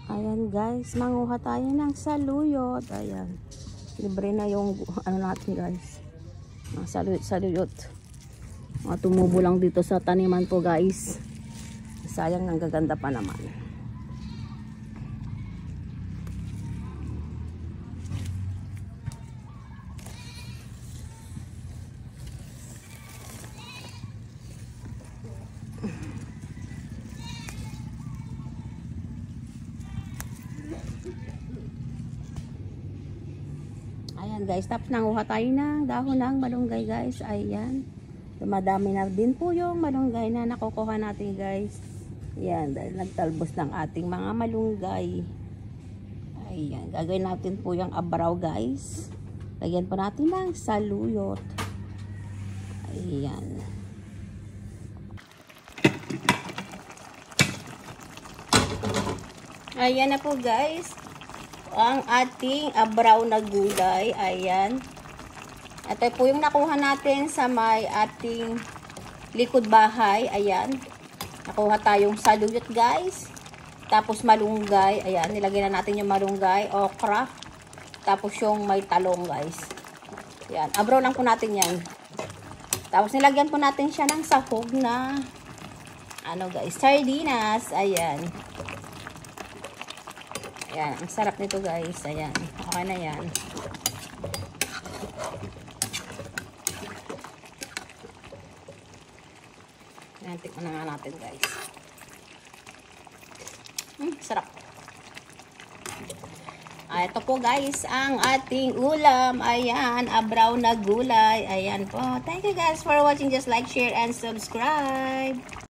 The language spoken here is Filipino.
Ayan guys, manguha tayo ng saluyot. Ayan. Libre na yung ano natin guys. Saluyot. Mga tumubo lang dito sa taniman ko guys. Sayang, ang gaganda pa naman. Ayan guys, tapos nanguha tayo ng dahon ng malunggay guys. Ayan. Dumadami na din po yung malunggay na nakukuha natin guys. Ayan, dahil nagtalbos ng ating mga malunggay. Ayan, gagawin natin po yung abraw guys. Lagyan po natin ng saluyot. Ayan. Ayan na po guys. Ang ating abraw na gulay. Ayan. Ito po yung nakuha natin sa may ating likod bahay. Ayan. Nakuha tayong saluyot guys. Tapos malunggay. Ayan. Nilagyan na natin yung malunggay. Okra. Tapos yung may talong guys. Ayan. Abraw lang po natin yan. Tapos nilagyan po natin siya ng sahog na ano guys. Sardinas. Ayan. Ayan, ang sarap nito guys. Ayan, okay na yan. Ayan, tikman na nga natin guys. Sarap. Ito po guys, ang ating ulam. Ayan, abraw na gulay. Ayan po. Thank you guys for watching. Just like, share, and subscribe.